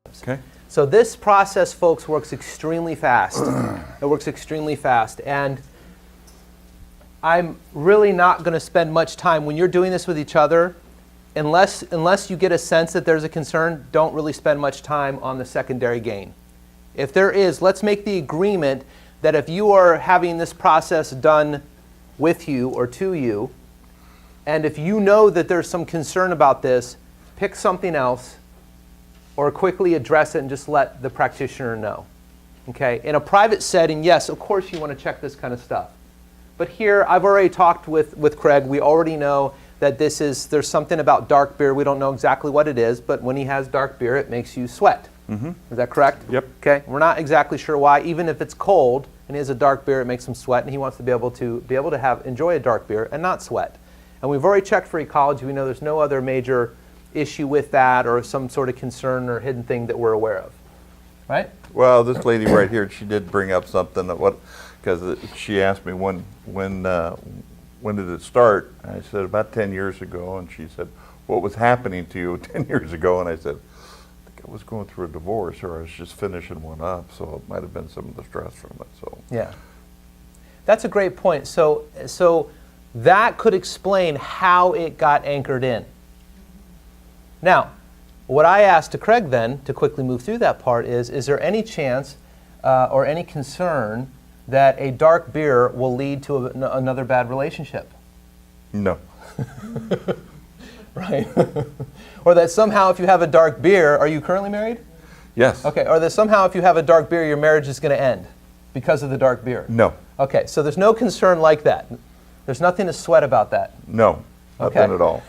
Okay. So this process, folks, works extremely fast. It works extremely fast. And I'm really not going to spend much time when you're doing this with each other, unless you get a sense that there's a concern, don't really spend much time on the secondary gain. If there is, let's make the agreement that if you are having this process done with you or to you, and if you know that there's some concern about this, pick something else or quickly address it and just let the practitioner know. Okay? In a private setting, yes, of course you want to check this kind of stuff. But here, I've already talked with Craig. We already know that there's something about dark beer. We don't know exactly what it is, but when he has dark beer, it makes you sweat. Mm-hmm. Is that correct? Yep. Okay. We're not exactly sure why. Even if it's cold and he has a dark beer, it makes him sweat, and he wants to be able to enjoy a dark beer and not sweat. And we've already checked for ecology. We know there's no other major issue with that or some sort of concern or hidden thing that we're aware of. Right? Well, this lady right here, she did bring up something that because she asked me when did it start? I said about 10 years ago, and she said, what was happening to you 10 years ago? And I said, I think I was going through a divorce, or I was just finishing one up, so it might have been some of the stress from it. So yeah, that's a great point. So that could explain how it got anchored in. Now, what I asked to Craig then, to quickly move through that part, is there any chance or any concern that a dark beer will lead to another bad relationship? no. Right? Or that somehow if you have a dark beer, are you currently married? Yes. Okay, or that somehow if you have a dark beer, your marriage is going to end because of the dark beer? No. Okay, so there's no concern like that. There's nothing to sweat about that. No. Okay. Nothing at all.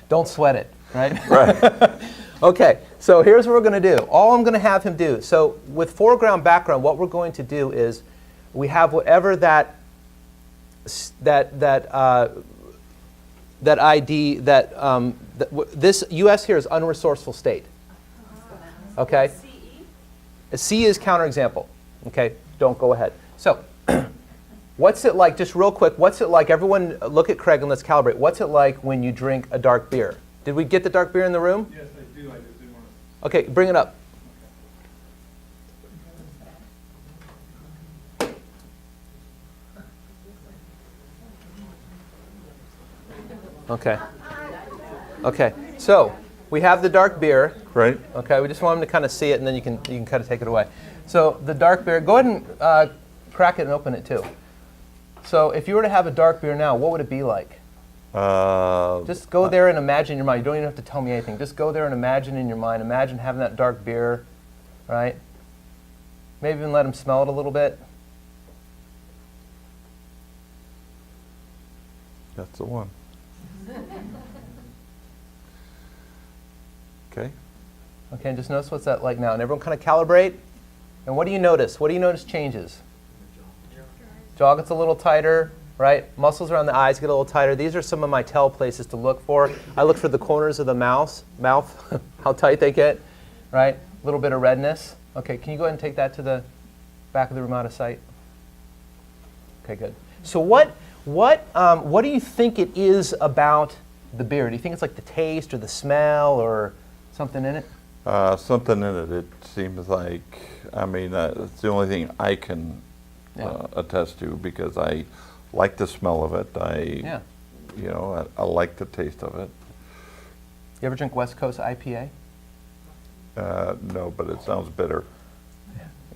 Don't sweat it, right? Right. Okay, so here's what we're going to do. All I'm going to have him do. So with foreground background, what we're going to do is we have whatever that ID this U.S. here is unresourceful state. Okay. C is counterexample. Okay. Don't go ahead. So, what's it like? Just real quick. What's it like? Everyone, look at Craig and let's calibrate. What's it like when you drink a dark beer? Did we get the dark beer in the room? Yes, I do. I just didn't want to. Okay, bring it up. Okay. Okay. So we have the dark beer. Right. Okay. We just want him to kind of see it, and then you can kind of take it away. So the dark beer. Go ahead and crack it and open it too. So if you were to have a dark beer now, what would it be like? Just go there and imagine in your mind. You don't even have to tell me anything. Just go there and imagine in your mind. Imagine having that dark beer, right? Maybe even let him smell it a little bit. That's the one. Okay. Okay, and just notice what's that like now. And everyone kind of calibrate. And what do you notice? What do you notice changes? Jaw gets a little tighter, right? Muscles around the eyes get a little tighter. These are some of my tell places to look for. I look for the corners of the mouth, how tight they get, right? A little bit of redness. Okay, can you go ahead and take that to the back of the room out of sight? Okay, good. So what do you think it is about the beer? Do you think it's like the taste or the smell or something in it? Something in it. It seems like, I mean, it's the only thing I can attest to, because I like the smell of it. I like the taste of it. You ever drink West Coast IPA? No, but it sounds bitter.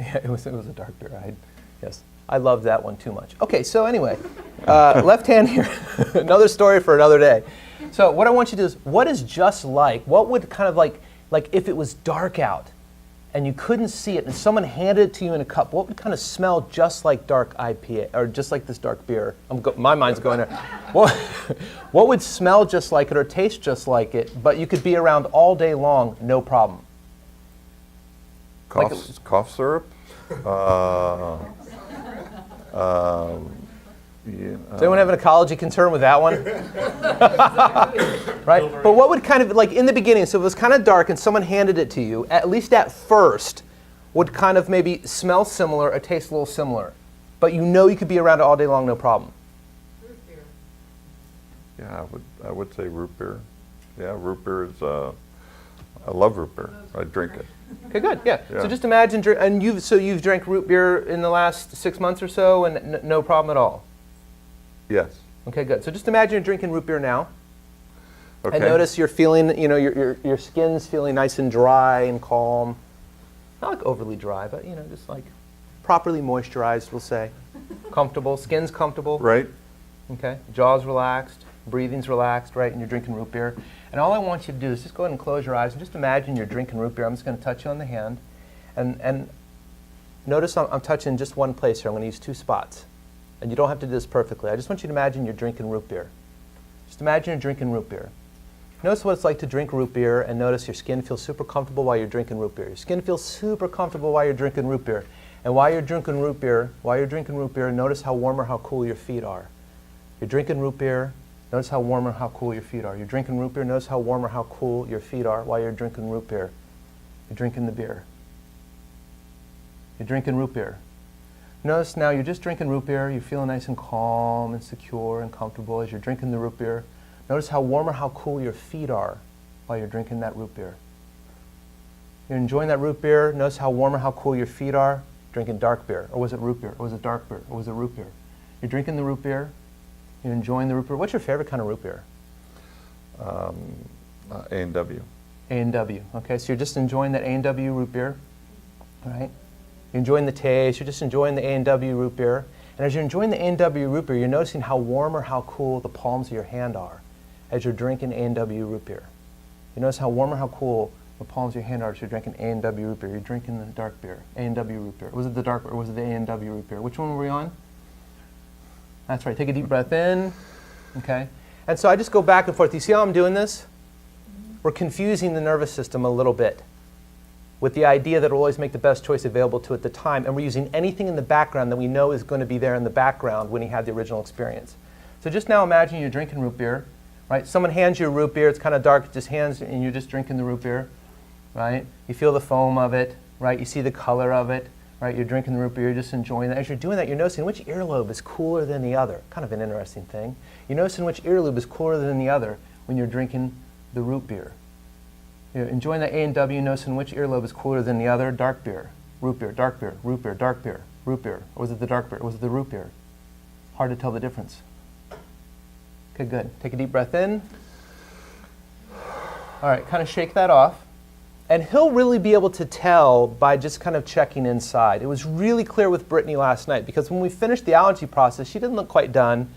Yeah, it was a dark beer. Yes. I loved that one too much. Okay, so anyway, left hand here. Another story for another day. So what I want you to do is, what is just like, what would kind of like if it was dark out and you couldn't see it and someone handed it to you in a cup, what would kind of smell just like dark IPA, or just like this dark beer? My mind's going there. What would smell just like it or taste just like it, but you could be around all day long, no problem? Cough syrup? Does anyone have an ecology concern with that one? Right? But what would kind of, like in the beginning, so it was kind of dark and someone handed it to you, at least at first, would kind of maybe smell similar or taste a little similar. But you know you could be around it all day long, no problem. Root beer. Yeah, I would say root beer. Yeah, root beer is I love root beer. I drink it. Okay, good. Yeah. Yeah. So just imagine, and you've drank root beer in the last 6 months or so, and no problem at all. Yes. Okay, good. So just imagine you're drinking root beer now, Okay. and notice you're feeling, your skin's feeling nice and dry and calm. Not like overly dry, but just like properly moisturized, we'll say. Comfortable. Skin's comfortable. Right? Okay. Jaw's relaxed. Breathing's relaxed, right? And you're drinking root beer. And all I want you to do is just go ahead and close your eyes and just imagine you're drinking root beer. I'm just going to touch you on the hand. And notice I'm touching just one place here. I'm going to use 2 spots. And you don't have to do this perfectly. I just want you to imagine you're drinking root beer. Just imagine you're drinking root beer. Notice what it's like to drink root beer, and notice your skin feels super comfortable while you're drinking root beer. Your skin feels super comfortable while you're drinking root beer. And while you're drinking root beer, notice how warm or how cool your feet are. You're drinking root beer. Notice how warm or how cool your feet are. You're drinking root beer. Notice how warm or how cool your feet are while you're drinking root beer. You're drinking the beer. You're drinking root beer. Notice now you're just drinking root beer. You're feeling nice and calm and secure and comfortable as you're drinking the root beer. Notice how warm or how cool your feet are while you're drinking that root beer. You're enjoying that root beer. Notice how warm or how cool your feet are drinking dark beer. Or was it root beer? Or was it dark beer? Or was it root beer? You're drinking the root beer. You're enjoying the root beer. What's your favorite kind of root beer? A&W. A&W. Okay, so you're just enjoying that A&W root beer, all right? You're enjoying the taste. You're just enjoying the A&W root beer. And as you're enjoying the A&W root beer, you're noticing how warm or how cool the palms of your hand are as you're drinking A&W root beer. You notice how warm or how cool the palms of your hand are as you're drinking A&W root beer. You're drinking the dark beer, A&W root beer. Was it the dark beer or was it the A&W root beer? Which one were we on? That's right. Take a deep breath in. Okay. And so I just go back and forth. You see how I'm doing this? We're confusing the nervous system a little bit with the idea that we'll always make the best choice available to at the time, and we're using anything in the background that we know is going to be there in the background when he had the original experience. So just now imagine you're drinking root beer, right? Someone hands you a root beer. It's kind of dark. Just hands, and you're just drinking the root beer, right? You feel the foam of it, right? You see the color of it. Right, you're drinking the root beer, you're just enjoying that. As you're doing that, you're noticing which earlobe is cooler than the other. Kind of an interesting thing. You're noticing which earlobe is cooler than the other when you're drinking the root beer. You're enjoying the A&W, noticing which earlobe is cooler than the other. Dark beer, root beer, dark beer, root beer, dark beer, root beer. Or was it the dark beer? Or was it the root beer? Hard to tell the difference. Okay, good. Take a deep breath in. All right, kind of shake that off. And he'll really be able to tell by just kind of checking inside. It was really clear with Brittany last night because when we finished the allergy process, she didn't look quite done.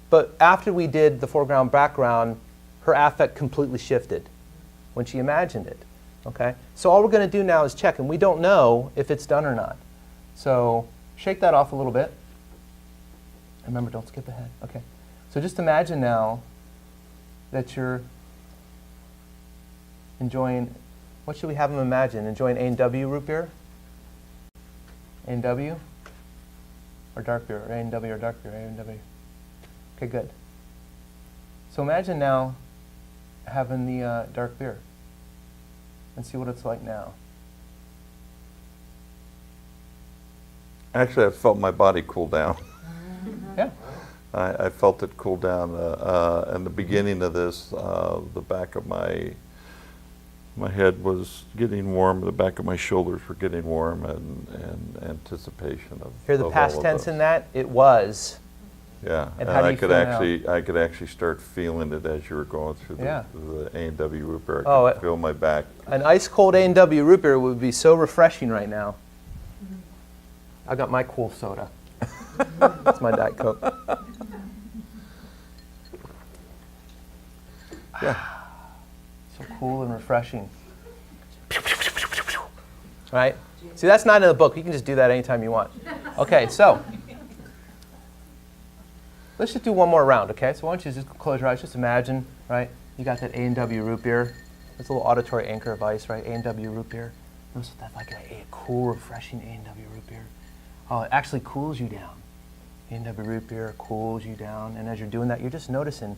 But after we did the foreground, background, her affect completely shifted when she imagined it. Okay? So all we're going to do now is check, and we don't know if it's done or not. So shake that off a little bit. Remember, don't skip ahead. Okay. So just imagine now that you're enjoying. What should we have them imagine? Enjoying A&W root beer? A&W? Or dark beer? Or A&W or dark beer? A&W. Okay, good. So imagine now having the dark beer and see what it's like now. Actually, I felt my body cool down. Yeah. I felt it cool down. In the beginning of this, the back of my head was getting warm, the back of my shoulders were getting warm, and anticipation of. Hear the of past all of tense those. in that? It was. Yeah, And how do you feel now? I could actually start feeling it as you were going through Yeah. the A&W root beer. I Oh, could feel my back. An ice cold A&W root beer would be so refreshing right now. I got my cool soda. That's my Diet Coke. Yeah. So cool and refreshing. Right? See, that's not in the book. You can just do that anytime you want. Okay, so let's just do one more round, okay? So why don't you just close your eyes, just imagine, right? You got that A&W root beer. It's a little auditory anchor of ice, right? A&W root beer. Notice what that's like, a cool, refreshing A&W root beer. Oh, it actually cools you down. A&W root beer cools you down. And as you're doing that, you're just noticing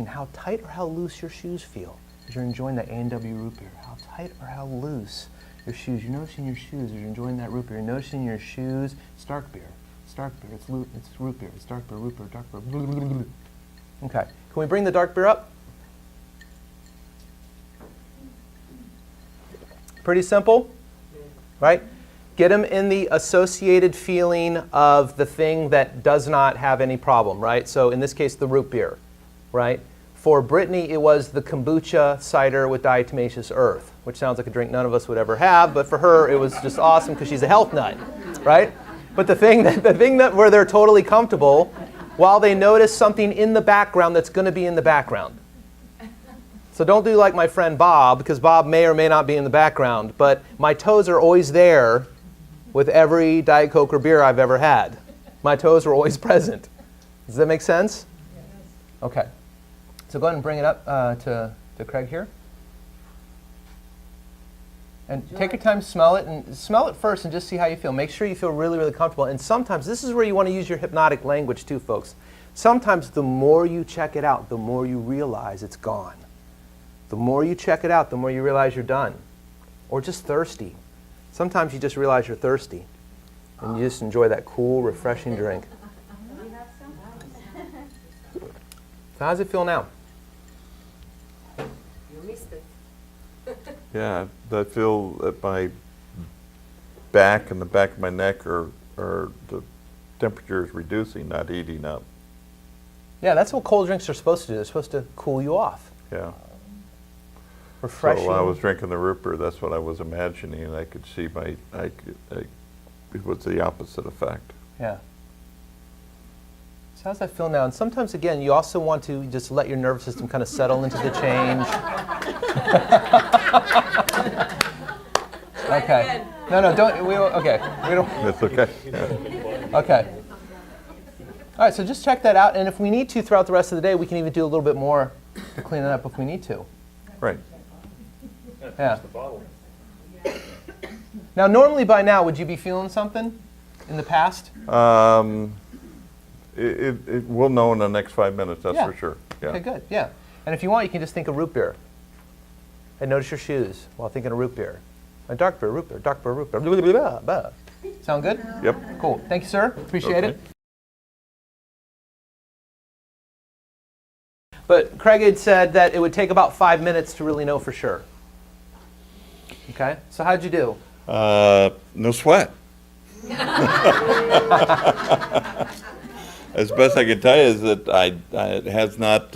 how tight or how loose your shoes feel as you're enjoying that A&W root beer. How tight or how loose your shoes. You're noticing your shoes as you're enjoying that root beer. You're noticing your shoes. It's dark beer. It's dark beer. It's root beer. It's dark beer, root beer, dark beer. Okay. Can we bring the dark beer up? Pretty simple, right? Get them in the associated feeling of the thing that does not have any problem, right? So in this case, the root beer, right? For Brittany, it was the kombucha cider with diatomaceous earth, which sounds like a drink none of us would ever have, but for her, it was just awesome because she's a health nut, right? But the thing that where they're totally comfortable, while they notice something in the background that's going to be in the background. So don't do like my friend Bob, because Bob may or may not be in the background, but my toes are always there with every Diet Coke or beer I've ever had. My toes are always present. Does that make sense? Okay. So go ahead and bring it up to Craig here. And take your time, smell it first and just see how you feel. Make sure you feel really, really comfortable. And sometimes, this is where you want to use your hypnotic language too, folks. Sometimes the more you check it out, the more you realize it's gone. The more you check it out, the more you realize you're done. Or just thirsty. Sometimes you just realize you're thirsty. And you just enjoy that cool, refreshing drink. So how does it feel now? You missed it. Yeah, I feel that my back and the back of my neck are the temperature is reducing, not heating up. Yeah, that's what cold drinks are supposed to do. They're supposed to cool you off. Yeah. Refreshing. So while I was drinking the root beer, that's what I was imagining, and I could see it was the opposite effect. Yeah. So how does that feel now? And sometimes, again, you also want to just let your nervous system kind of settle into the change. Okay. No, don't. Okay. We don't. That's okay. Yeah. Okay. All right. So just check that out, and if we need to throughout the rest of the day, we can even do a little bit more to clean it up if we need to. Right. Yeah. Now, normally by now, would you be feeling something in the past? We'll know in the next 5 minutes, that's Yeah. for sure. Yeah. Okay, good. Yeah. And if you want, you can just think of root beer. And notice your shoes while thinking of root beer. A dark beer, root beer, dark beer, root beer. Blah, blah, blah, blah. Sound good? Yep. Cool. Thank you, sir. Appreciate it. Okay. But Craig had said that it would take about 5 minutes to really know for sure. Okay? So how'd you do? No sweat. As best I can tell you is that it has not,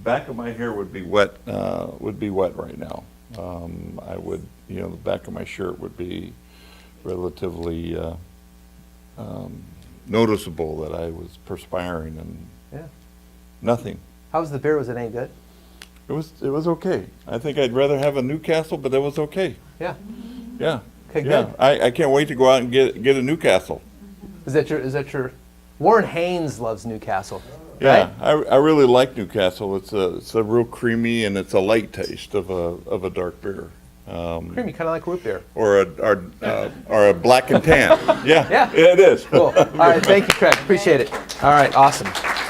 back of my hair would be wet right now. I would, the back of my shirt would be relatively noticeable that I was perspiring and Yeah. nothing. How was the beer? Was it any good? It was okay. I think I'd rather have a Newcastle, but that was okay. Yeah. Yeah. Okay, Yeah. good. I can't wait to go out and get a Newcastle. Is that your Warren Haynes loves Newcastle. Yeah, Right? I really like Newcastle. It's a real creamy and it's a light taste of a dark beer. Creamy, kind of like root beer. Or a black and tan. Yeah. Yeah. It is. Cool. All right, thank you, Craig. Appreciate it. All right, awesome.